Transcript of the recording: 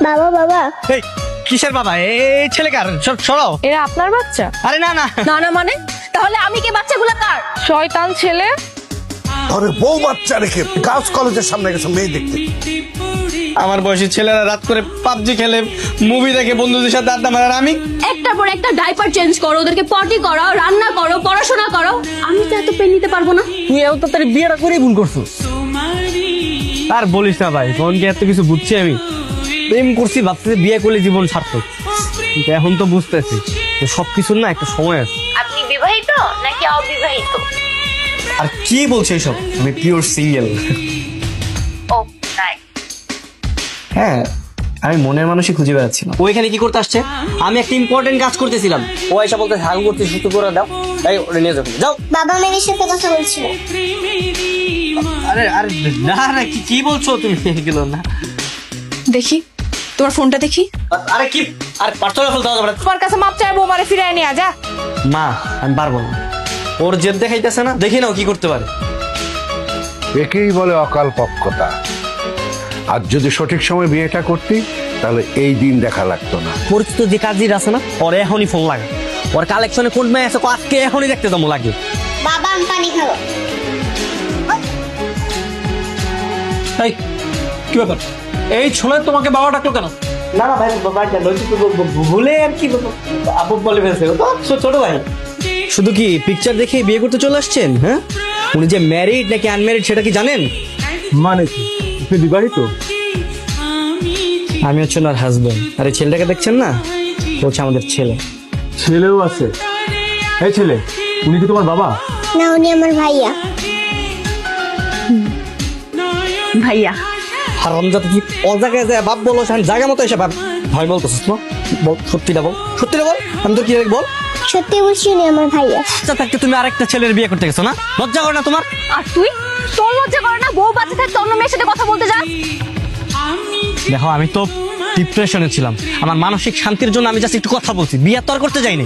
বাবা বাবা এই কিসের বাবা? এই ছেলে কার? সরাও। এরা আপনার বাচ্চা? আরে না না না না মানে তাহলে আমি কি বাচ্চাগুলো কার? শয়তান ছেলে। আরে বউ বাচ্চা রেখে গার্লস কলেজের সামনে গেছে মেয়ে দেখতে। আমার বয়সী ছেলেরা রাত করে পাবজি খেলে, মুভি দেখে, বন্ধুদের সাথে আড্ডা মারে, আর আমি একটার পর একটা ডাইপার চেঞ্জ করো, ওদেরকে পটি করাও, রান্না করো, পড়াশোনা করো। আমি তো এত পেন নিতে পারবো না। তুই এত তাড়াতাড়ি বিয়েটা করেই ভুল করছো। আর বলিস না ভাই, তখন কি এত কিছু বুঝছি আমি? প্রেম করছি ভাবছি বিয়ে করলে জীবন সার্থক, কিন্তু এখন তো বুঝতেছি যে সবকিছুর না একটা সময় আছে। আপনি বিবাহিত নাকি অবিবাহিত? আর কি বলছে এসব? আমি পিওর সিঙ্গেল। ও তাই। হ্যাঁ, আমি মনের মানুষই খুঁজে বেড়াচ্ছিলাম। ওইখানে কি করতে আসছে? আমি একটা ইম্পর্টেন্ট কাজ করতেছিলাম, ও এসে বলতে হাগু করতে সুস্থ করে দাও। এই ওরে নিয়ে যাও, যাও। বাবা মেয়ের সাথে কথা বলছিল। আরে আরে না না, কি বলছো তুমি? এগুলো না। দেখি তোমার ফোনটা দেখি। আরে কি? আরে পার্সোনাল ফোন দাও তোমরা। তোমার কাছে মাপ চাইবো, মারে ফিরাই নিয়ে যা। মা, আমি পারবো না। ওর জেদ দেখাইতেছে না, দেখি নাও কি করতে পারে। একেই বলে অকাল পক্ষতা। আর যদি সঠিক সময় বিয়েটা করতি তাহলে এই দিন দেখা লাগতো না। পরিচিত যে কাজের আছে না, ওর এখনই ফোন লাগে। ওর কালেকশনে কোন মেয়ে আছে আজকে এখনই দেখতে দম লাগে। বাবা আমি পানি খাবো। এই কি ব্যাপার? এই ছোলে তোমাকে বাবা ডাকলো কেন? না না ভাই, ভুলে আর কি আপু বলে ফেলছে, ও তো ছোট ভাই। শুধু কি পিকচার দেখে বিয়ে করতে চলে আসছেন? হ্যাঁ, উনি যে ম্যারিড নাকি আনম্যারিড সেটা কি জানেন? মানে কি তুমি বিবাহিত? আমি হচ্ছে ওনার হাজবেন্ড, আর এই ছেলেটাকে দেখছেন না, ও হচ্ছে আমাদের ছেলে। ছেলেও আছে? এই ছেলে, উনি কি তোমার বাবা? না উনি আমার ভাইয়া। ভাইয়া হারামজাদা, কি অজায়গায় যায় বাপ বলো, জায়গা মতো এসে বাপ ভাই বলতেছিস না? বল সত্যিটা বল, সত্যিটা বল। আমি তো কি বল, সত্যি বলছি উনি আমার ভাইয়া। আচ্ছা থাকতে তুমি আরেকটা ছেলের বিয়ে করতে গেছো না? লজ্জা করে না তোমার? আর তুই, তোর লজ্জা করে না? বউ বাচ্চা থাকতে অন্য মেয়ের সাথে কথা বলতে যাস? দেখো, আমি তো ডিপ্রেশনে ছিলাম, আমার মানসিক শান্তির জন্য আমি জাস্ট একটু কথা বলছি, বিয়ে তো আর করতে যাইনি।